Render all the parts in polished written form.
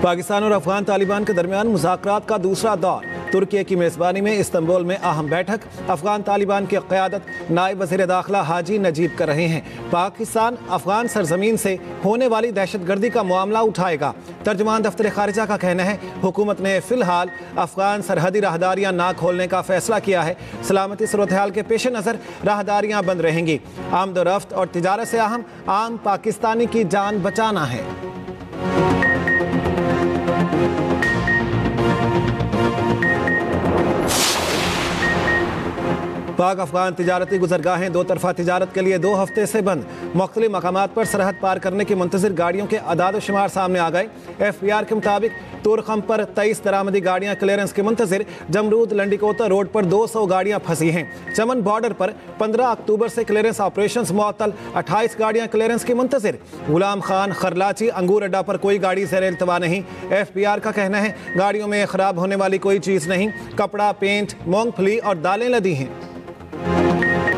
पाकिस्तान और अफगान तालिबान के दरमियान मुज़ाकरात का दूसरा दौर। तुर्की की मेज़बानी में इस्तांबुल में अहम बैठक। अफगान तालिबान की क़यादत नायब वज़ीर दाखिला हाजी नजीब कर रहे हैं। पाकिस्तान अफगान सरजमीन से होने वाली दहशतगर्दी का मामला उठाएगा। तर्जुमान दफ्तर खारिजा का कहना है हुकूमत ने फ़िलहाल अफगान सरहदी राहदारियाँ ना खोलने का फैसला किया है। सलामती सूरत हाल के पेश नज़र राहदारियाँ बंद रहेंगी। आमदोरफ्त और तिजारत से अहम आम पाकिस्तानी की जान बचाना है। पाक अफगान तिजारती गुजरगाहें दो तरफा तिजारत के लिए 2 हफ्ते से बंद। मुख्तलिफ मकामात पर सरहद पार करने की मुंतज़िर गाड़ियों के अदाद शुमार सामने आ गए। FBR के मुताबिक तुरखम पर 23 दरामदी गाड़ियाँ क्लियरेंस के मुंतज़िर। जमरूद लंडिकोता रोड पर 200 गाड़ियाँ फंसी हैं। चमन बॉर्डर पर 15 अक्टूबर से क्लियरेंस ऑपरेशन मुअत्तल, 28 गाड़ियाँ क्लियरेंस की मुंतज़िर। गुलाम खान खरलाची अंगूर अड्डा पर कोई गाड़ी ज़ेर इल्तवा नहीं। FBR का कहना है गाड़ियों में ख़राब होने वाली कोई चीज़ नहीं। कपड़ा, पेंट, मूंगफली और दालें लदी हैं।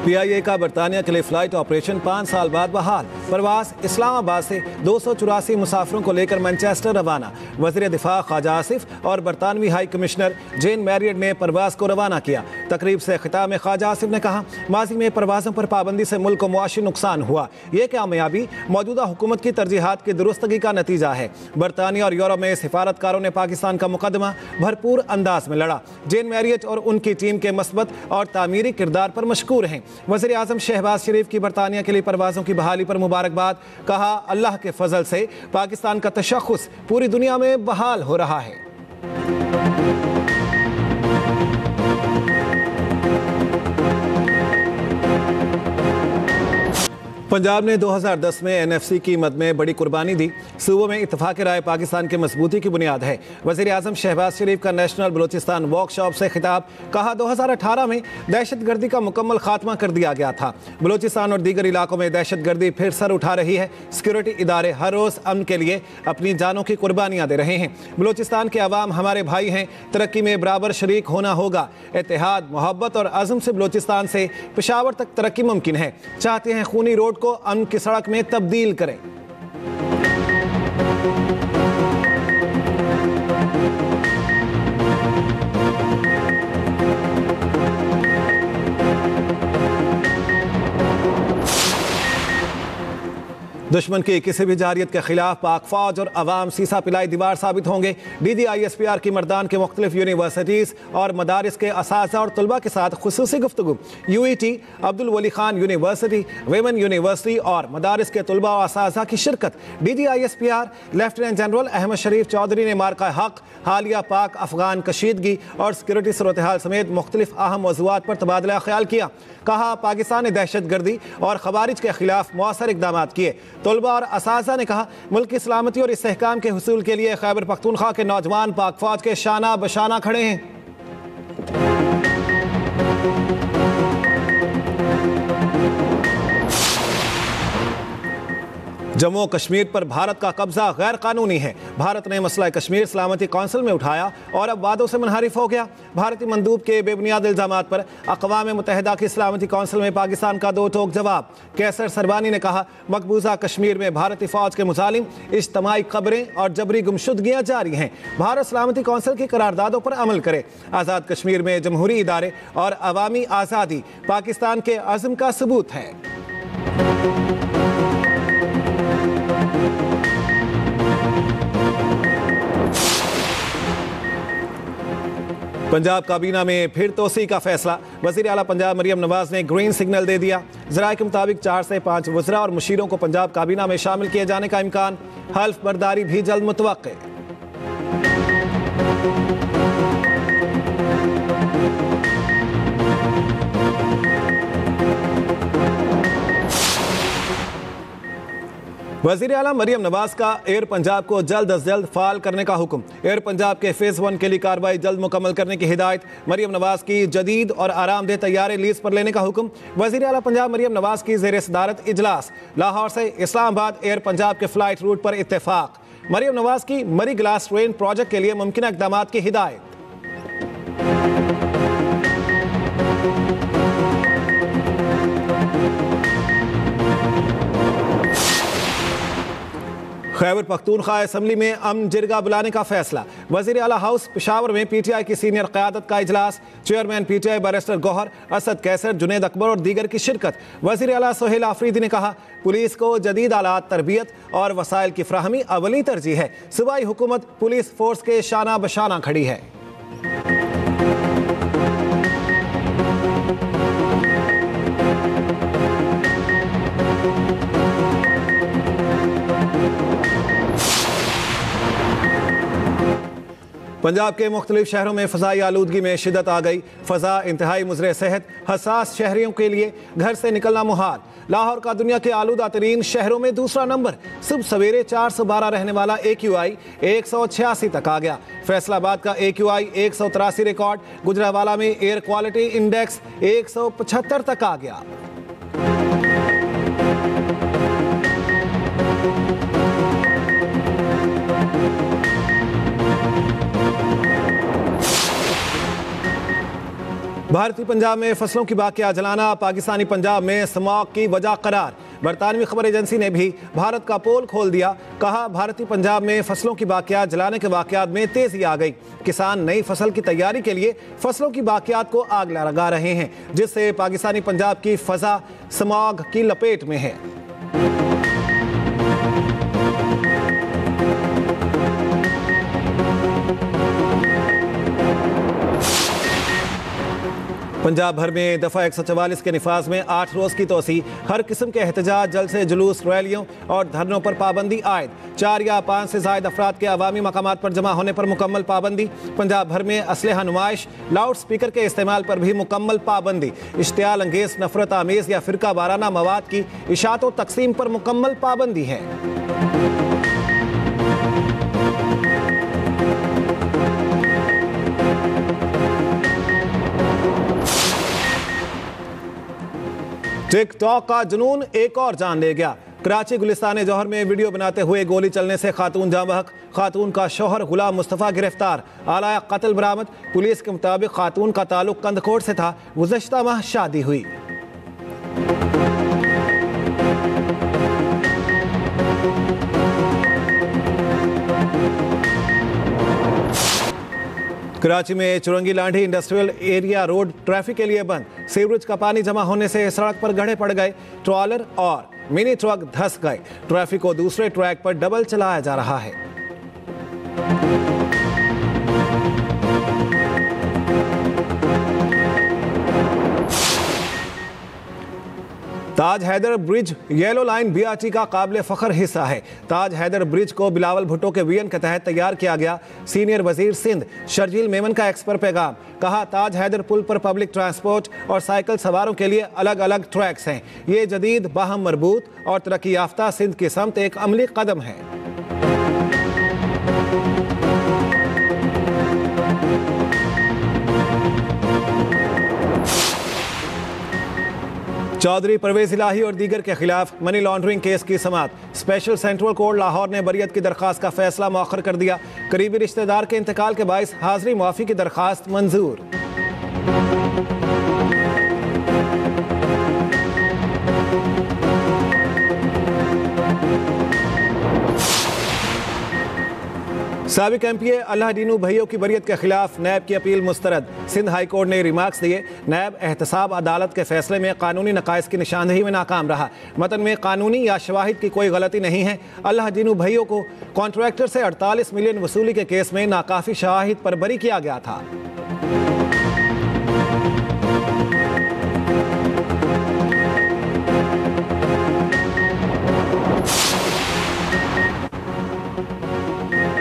PIA का बरतानिया के लिए फ़्लाइट ऑपरेशन 5 साल बाद बहाल। परवाज़ इस्लामाबाद से 284 मुसाफिरों को लेकर मैनचेस्टर रवाना। वज़ीर दिफा ख्वाजा आसिफ और बरतानवी हाई कमिश्नर जेन मैरियट ने परवाज़ को रवाना किया। तकरीब से खिताब में ख्वाजा आसिफ ने कहा माजी में परवाज़ों पर पाबंदी से मुल्क को मुआशी नुकसान हुआ। ये कामयाबी मौजूदा हुकूमत की तरजीहात की दुरुस्तगी का नतीजा है। बरतानिया और यूरोप में सिफारतकारों ने पाकिस्तान का मुकदमा भरपूर अंदाज में लड़ा। जेन मैरियट और उनकी टीम के मस्बत और तामीरी किरदार पर मशकूर हैं। वज़ीर आज़म शहबाज शरीफ की बरतानिया के लिए परवाज़ों की बहाली पर मुबारकबाद। कहा अल्लाह के फजल से पाकिस्तान का तशख़्ख़ुस पूरी दुनिया में बहाल हो रहा है। पंजाब ने 2010 में NFC की मद में बड़ी कुर्बानी दी। सूबों में इत्तफाक़ राय पाकिस्तान की मजबूती की बुनियाद है। वज़ीर आज़म शहबाज शरीफ का नेशनल बलूचिस्तान वर्कशॉप से खिताब। कहा 2018 में दहशतगर्दी का मुकम्मल खात्मा कर दिया गया था। बलूचिस्तान और दीगर इलाकों में दहशतगर्दी फिर सर उठा रही है। सिक्योरिटी इदारे हर रोज़ अमन के लिए अपनी जानों की कुर्बानियाँ दे रहे हैं। बलूचिस्तान के अवाम हमारे भाई हैं। तरक्की में बराबर शरीक होना होगा। इत्तेहाद, मोहब्बत और अज़म से बलूचिस्तान से पेशावर तक तरक्की मुमकिन है। चाहते हैं खूनी रोड को अमन की सड़क में तब्दील करें। दुश्मन की किसी भी जारियत के खिलाफ पाक फौज और अवाम सीसा पिलाई दीवार साबित होंगे। DDISPR की मर्दान के मुख्तलिफ यूनिवर्सिटीज़ और मदारिस के असातिज़ा और तलबा के साथ खुसूसी गुफ्तगू। UET, अब्दुल वली खान यूनिवर्सिटी, वेमन यूनिवर्सिटी और मदारिस के तलबा और असातिज़ा की शिरकत। DDISPR लेफ्टिनेंट जनरल अहमद शरीफ चौधरी ने मार्का हक, हालिया पाक अफगान कशीदगी और सिक्योरिटी सूरत हाल समेत मुख्तलिफ अहम मौज़ूआत पर तबादला ख्याल किया। कहा पाकिस्तान ने दहशतगर्दी और खवारिज के खिलाफ मौसर इक़दाम किए। तलबा और असातिज़ा ने कहा मुल्क की सलामती और इस्तेहकाम के हुसूल के लिए खैबर पख्तूनख्वा के नौजवान पाक फौज के शाना बशाना खड़े हैं। जम्मू कश्मीर पर भारत का कब्जा गैर कानूनी है। भारत ने मसला कश्मीर सलामती कौंसिल में उठाया और अब वादों से मुनहरिफ हो गया। भारतीय मंदूब के बेबुनियाद इल्जामात पर अक़वाम मुत्तहिदा की सलामती कौंसिल में पाकिस्तान का दो टोक जवाब। कैसर सरबानी ने कहा मकबूजा कश्मीर में भारतीय फौज के मुजालिम, इज्तमाई खबरें और जबरी गुमशुदगियाँ जारी हैं। भारत सलामती कौंसिल की करारदादों पर अमल करे। आज़ाद कश्मीर में जमहूरी इदारे और अवामी आज़ादी पाकिस्तान के अज़्म का सबूत है। पंजाब काबीना में फिर तोसी का फैसला। वज़ीर आला पंजाब मरियम नवाज ने ग्रीन सिग्नल दे दिया। ज़राए के मुताबिक 4 से 5 वज़रा और मुशीरों को पंजाब काबीना में शामिल किए जाने का इम्कान। हल्फ बर्दारी भी जल्द मुतवक्के। वज़ीर आला मरियम नवाज का एयर पंजाब को जल्द अज जल्द फाल करने का हुक्म। एयर पंजाब के फेज़ 1 के लिए कार्रवाई जल्द मुकम्मल करने की हिदायत। मरियम नवाज की जदीद और आरामदेह तैयारे लीज पर लेने का हुक्म। वज़ीर आला पंजाब मरियम नवाज की ज़ेर सदारत इजलास। लाहौर से इस्लामाबाद एयर पंजाब के फ़्लाइट रूट पर इत्तेफाक। मरियम नवाज की मरी ग्लास ट्रेन प्रोजेक्ट के लिए मुमकिन इक़दाम की हिदायत। खैबर पख्तूनख्वा असम्बली में अमन जिरगा बुलाने का फैसला। वजीर आला हाउस पेशावर में पीटीआई की सीनियर क़यादत का इजलास। Chairman PTI barrister Gohar, Asad Qaiser, Junaid Akbar और दीगर की शिरकत। वजीर आला सोहेल आफरीदी ने कहा, पुलिस को जदीद आलात, तरबियत और वसाइल की फ्राहमी अवली तरजीह है। सूबाई हुकूमत पुलिस फोर्स के शाना बशाना खड़ी है। पंजाब के मुख्तलिफ शहरों में फ़ज़ाई आलूदगी में शिद्दत आ गई। फ़ज़ा इंतहाई मुज़र सेहत, हसास शहरियों के लिए घर से निकलना मुहाल। लाहौर का दुनिया के आलूदा तरीन शहरों में दूसरा नंबर। सुबह सवेरे 412 रहने वाला AQI 186 तक आ गया। फैसलाबाद का AQI 183 रिकॉर्ड। गुजरावाला में एयर क्वालिटी इंडेक्स 175 तक आ गया। भारतीय पंजाब में फसलों की बाकिया जलाना पाकिस्तानी पंजाब में स्मॉग की वजह करार। बरतानवी खबर एजेंसी ने भी भारत का पोल खोल दिया। कहा, भारतीय पंजाब में फसलों की बाकियात जलाने के वाकयात में तेजी आ गई। किसान नई फसल की तैयारी के लिए फसलों की बाकियात को आग लगा रहे हैं, जिससे पाकिस्तानी पंजाब की फजा स्मॉग की लपेट में है। पंजाब भर में दफ़ा 144 के निफाज में 8 रोज़ की तोसी। हर किस्म के एहतजाज, जलसे, जुलूस, रैलियों और धरनों पर पाबंदी आयद। 4 या 5 से ज़ायद अफराद के अवामी मकामात पर जमा होने पर मुकम्मल पाबंदी। पंजाब भर में असलहा नुमाइश, लाउड स्पीकर के इस्तेमाल पर भी मुकम्मल पाबंदी। इश्तियाल अंगेज, नफरत आमेज़ या फ़िरका वाराना मवाद की इशात व तकसीम पर मुकम्मल पाबंदी है। टिकटॉक का जुनून एक और जान ले गया। कराची गुलिस्तान जौहर में वीडियो बनाते हुए गोली चलने से खातून जाँ बहक। खातून का शौहर गुलाम मुस्तफ़ा गिरफ्तार। आला कत्ल बरामद। पुलिस के मुताबिक खातून का ताल्लुक कंदकोट से था। गुज़श्ता माह शादी हुई। कराची में Chowrangi Landhi industrial area road traffic के लिए बंद। सीवरेज का पानी जमा होने से सड़क पर गड्ढे पड़ गए। ट्रॉलर और मिनी ट्रक धंस गए। ट्रैफिक को दूसरे ट्रैक पर डबल चलाया जा रहा है। Taj Haider bridge yellow line BRT का काबिल फख्र हिस्सा है। ताज हैदर ब्रिज को बिलावल भुट्टो के विजन के तहत तैयार किया गया। सीनियर वजीर सिंध शर्जील मेमन का एक्स पर पैगाम। कहा, ताज हैदर पुल पर पब्लिक ट्रांसपोर्ट और साइकिल सवारों के लिए अलग अलग ट्रैक्स हैं। ये जदीद, बाहम मरबूत और तरक्की याफ्ता सिंध की समत एक अमली कदम है। चौधरी परवेज इलाही और दीगर के खिलाफ मनी लॉन्ड्रिंग केस की समाअत। स्पेशल सेंट्रल कोर्ट लाहौर ने बरियत की दरख्वास्त का फैसला मौखर कर दिया। करीबी रिश्तेदार के इंतकाल के बायस हाजिरी मुआफी की दरख्वास्त मंजूर। साबिक MPA अल्लाह दीनू भैयों की बरियत के खिलाफ नैब की अपील मुस्तरद। सिंध हाई कोर्ट ने रिमार्क्स दिए। नैब एहतसाब अदालत के फैसले में कानूनी नकाइस की निशानदेही में नाकाम रहा। मतन में कानूनी या शवाहिद की कोई गलती नहीं है। अल्लाह दीनू भैयों को कॉन्ट्रैक्टर से 48 मिलियन वसूली के केस में नाकाफी शवाहिद पर बरी किया गया था।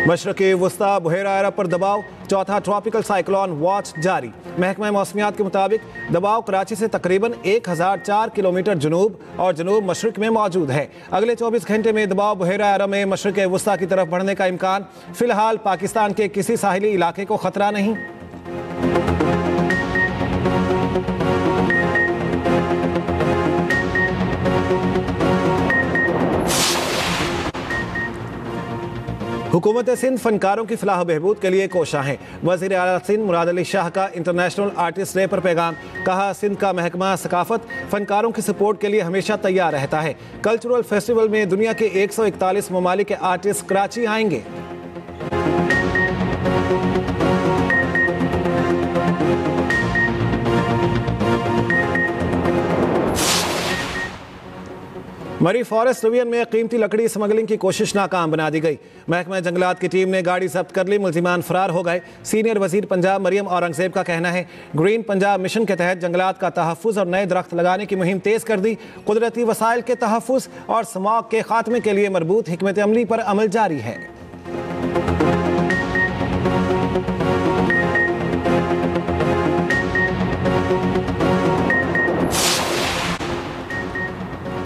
मशरक़ी वस्ता बुहेरा अरब पर दबाव। चौथा ट्रॉपिकल साइक्लोन वॉच जारी। महकमा मौसमियात के मुताबिक दबाव कराची से तकरीबन 1004 किलोमीटर जुनूब और जुनूब मशरक़ में मौजूद है। अगले 24 घंटे में दबाव बुहेरा अरब में मशरक़ वस्ता की तरफ बढ़ने का इम्कान। फिलहाल पाकिस्तान के किसी साहिली इलाके को खतरा नहीं। हुकूमत सिंध फनकारों की फलाह बहबूद के लिए कोशा है। वज़ीर आला सिंध मुराद अली शाह का इंटरनेशनल आर्टिस्ट डे पर पैगाम। कहा, सिंध का महकमा सकाफत फनकारों की सपोर्ट के लिए हमेशा तैयार रहता है। कल्चरल फेस्टिवल में दुनिया के 141 ममालिक के आर्टिस्ट कराची आएंगे। मरी फॉरेस्ट डिवीजन में कीमती लकड़ी स्मगलिंग की कोशिश नाकाम बना दी गई। महकमा जंगलात की टीम ने गाड़ी जब्त कर ली, मुल्जिमान फरार हो गए। सीनियर वजीर पंजाब मरियम औरंगजेब का कहना है, ग्रीन पंजाब मिशन के तहत जंगलात का तहफ़्फ़ुज़ और नए दरख्त लगाने की मुहिम तेज़ कर दी। कुदरती वसाइल के तहफ़्फ़ुज़ और स्मॉग के खात्मे के लिए मरबूत हिकमत अमली पर अमल जारी है।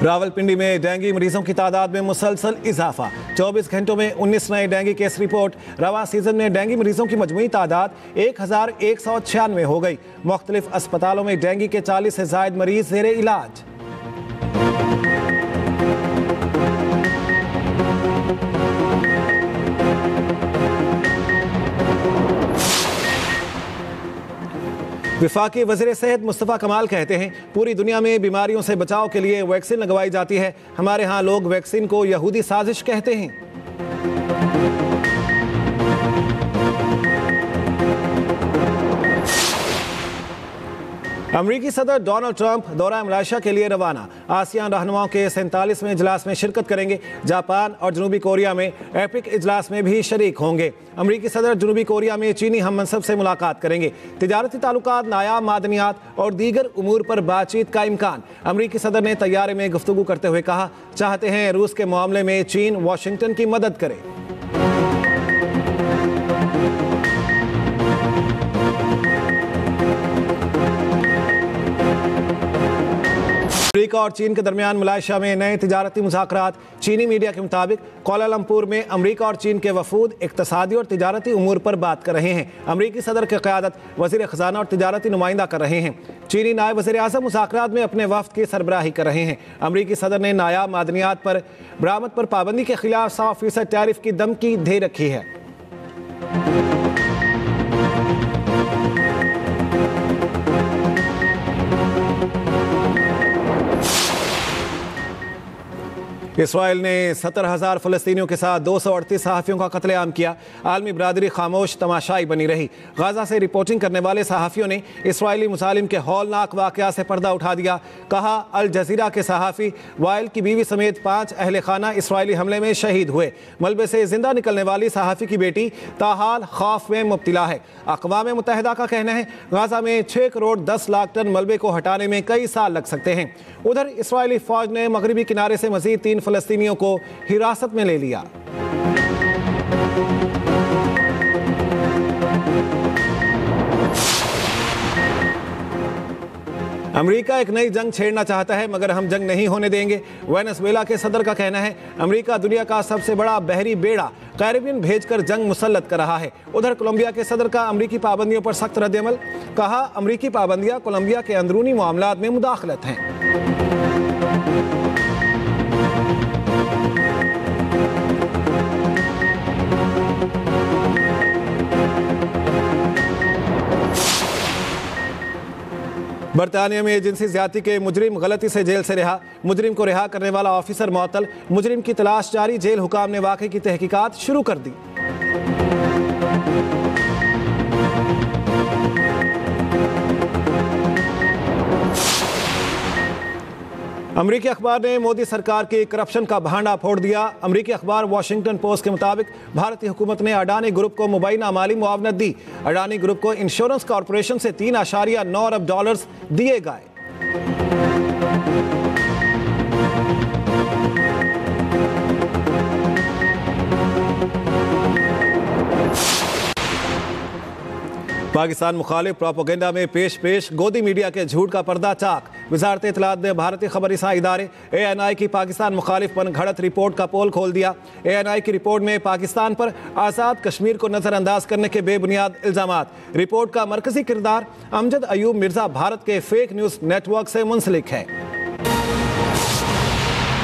रावलपिंडी में डेंगू मरीजों की तादाद में मुसलसल इजाफा। 24 घंटों में 19 नए डेंगू केस रिपोर्ट। रवा सीजन में डेंगू मरीजों की मजमूई तादाद 1196 हो गई। मुख्तलिफ अस्पतालों में डेंगू के 40 से ज़ायद मरीज ज़ेरे इलाज। वफाकी वज़ीर सेहत मुस्तफ़ा कमाल कहते हैं, पूरी दुनिया में बीमारियों से बचाव के लिए वैक्सीन लगवाई जाती है। हमारे यहाँ लोग वैक्सीन को यहूदी साजिश कहते हैं। अमरीकी सदर डोनाल्ड ट्रंप दौरा मलेशिया के लिए रवाना। आसियान रहनुमाओं के 47वें इजलास में शिरकत करेंगे। जापान और जनूबी कोरिया में एपिक इजलास में भी शरीक होंगे। अमरीकी सदर जनूबी कोरिया में चीनी हम मनसब से मुलाकात करेंगे। तिजारती ताल्लुकात, नायाब मादनियात और दीगर उमूर पर बातचीत का इम्कान। अमरीकी सदर ने तैयारे में गुफ्तगू करते हुए कहा, चाहते हैं रूस के मामले में चीन वाशिंगटन की मदद करे। अमेरिका और चीन के दरमियान मलेशिया में नए तिजारती मुज़ाकरात। चीनी मीडिया के मुताबिक कोलालमपुर में अमेरिका और चीन के वफूद इक़्तिसादी और तिजारती उमूर पर बात कर रहे हैं। अमेरिकी सदर की क़यादत वज़ीर ख़ज़ाना और तिजारती नुमाइंदा कर रहे हैं। चीनी नायब वज़ीर आज़म मुज़ाकरात में अपने वफ़द की सरबराही कर रहे हैं। अमेरिकी सदर ने नायाब मादनियात पर बरामद पर पाबंदी के खिलाफ 100% टैरिफ की धमकी दे रखी है। इसराइल ने 70,000 फ़लस्तीनियों के साथ 238 सहाफ़ियों का कत्लेआम किया। आलमी बरादरी खामोश तमाशाई बनी रही। गाज़ा से रिपोर्टिंग करने वाले सहाफ़ियों ने इसराइली मुसालिम के हौलनाक वाक़या से पर्दा उठा दिया। कहा, अल जज़ीरा के सहाफ़ी वाइल की बीवी समेत 5 अहले खाना इसराइली हमले में शहीद हुए। मलबे से जिंदा निकलने वाली सहाफ़ी की बेटी ताहाल खौफ में मुब्तला है। अक़वाम मुत्तहिदा का कहना है, गाज़ा में 6 करोड़ 10 लाख टन मलबे को हटाने में कई साल लग सकते हैं। उधर इसराइली फ़ौज ने मगरबी किनारे से मज़ीद 3 फ़लस्तीनियों को हिरासत में ले लिया। अमेरिका एक नई जंग छेड़ना चाहता है, मगर हम जंग नहीं होने देंगे। वेनेजुएला के सदर का कहना है, अमेरिका दुनिया का सबसे बड़ा बहरी बेड़ा कैरिबियन भेजकर जंग मुसल्लत कर रहा है। उधर कोलंबिया के सदर का अमेरिकी पाबंदियों पर सख्त रद्द-ए-अमल। कहा, अमेरिकी पाबंदियां कोलंबिया के अंदरूनी मामलात में मुदाखलत हैं। बरतानिया में जिनसी ज्यादती के मुजरिम गलती से जेल से रिहा। मुजरिम को रिहा करने वाला ऑफिसर मुअत्तल। मुजरिम की तलाश जारी। जेल हुकाम ने वाक़े की तहकीकात शुरू कर दी। अमरीकी अखबार ने मोदी सरकार की करप्शन का भांडा फोड़ दिया। अमरीकी अखबार वॉशिंगटन पोस्ट के मुताबिक भारतीय हुकूमत ने अडानी ग्रुप को मुबैना माली मुआवनत दी। अडानी ग्रुप को इंश्योरेंस कॉरपोरेशन से $3.9 अरब दिए गए। पाकिस्तान मुखालिफ प्रोपेगेंडा में पेश गोदी मीडिया के झूठ का पर्दा चाक। वजारत इत्तलात ने भारतीय खबरसां इदारे ANI की पाकिस्तान मुखालिफ घड़त रिपोर्ट का पोल खोल दिया। ANI की रिपोर्ट में पाकिस्तान पर आज़ाद कश्मीर को नज़रअंदाज करने के बेबुनियाद इल्ज़ामात। रिपोर्ट का मरकजी किरदार अमजद अयूब मिर्ज़ा भारत के फेक न्यूज़ नेटवर्क से मुंसलिक है।